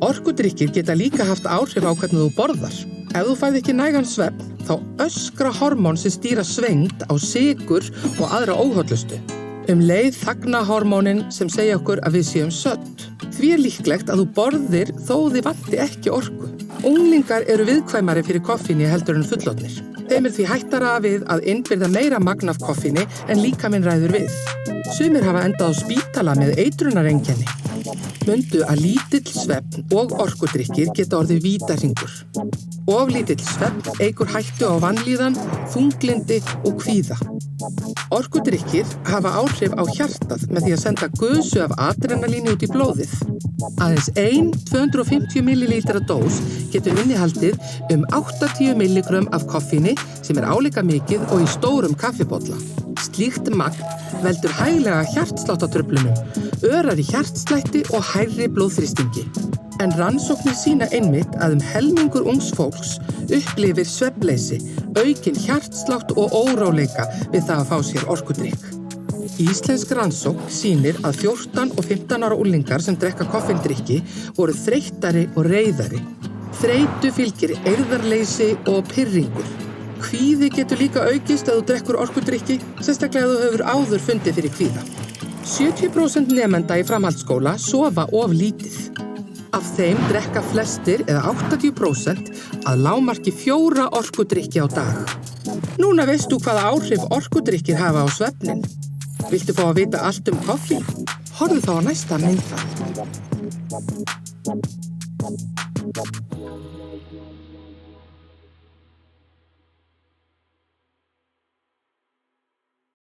Orkudrykkir geta líka haft áhrif á hvernig þú borðar. Ef þú færð ekki nægan svefn, þá öskra hormón sem stýra svengd á sykur og aðra óhollustu. Leið þagna hormónin sem segja okkur að við séum södd. Því líklegt að þú borðir þó þið vanti ekki orku. Unglingar eru viðkvæmari fyrir koffíni heldur en fullorðnir. Þeim því hættara við að innbyrða meira magn af koffíni en líkaminn ræður við. Sumir hafa endað á spítala með eitrunareinkenni. Mundu að lítill svefn og orkudrykkir geta orðið vítahringur. Of lítill svefn eykur hættu á vanlíðan, þunglyndi og kvíða. Orkudrykkir hafa áhrif á hjartað með því að senda gusu af adrenalíni út í blóðið. Aðeins 250 millilítra dós getur innihaldið 80 milligrömm af koffíni sem álíka mikið og í stórum kaffibolla. Slíkt magn veldur hæglega hjartsláttartruflunum, örari hjartslætti og hærri blóðþrýstingi. En rannsóknir sýna einmitt að helmingur ungs fólks upplifir svefnleysi, aukinn hjartslátt og óróleika við það að fá sér orkudrykk. Íslensk rannsókn sýnir að 14 og 15 ára unglingar sem drekka koffíndrykki voru þreyttari og reiðari. Þreytu fylgir eirðarleysi og pirringur. Kvíði getur líka aukist ef þú drekkur orkudrykki, sérstaklega ef þú hefur áður fundið fyrir kvíða. 70% nemenda í framhaldsskóla sofa of lítið. Af þeim drekka flestir eða 80% að lágmarki 4 orkudrykki á dag. Núna veist þú hvaða áhrif orkudrykkir hafa á svefnin. Viltu fá að vita allt koffín? Horfðu þá á næsta myndband.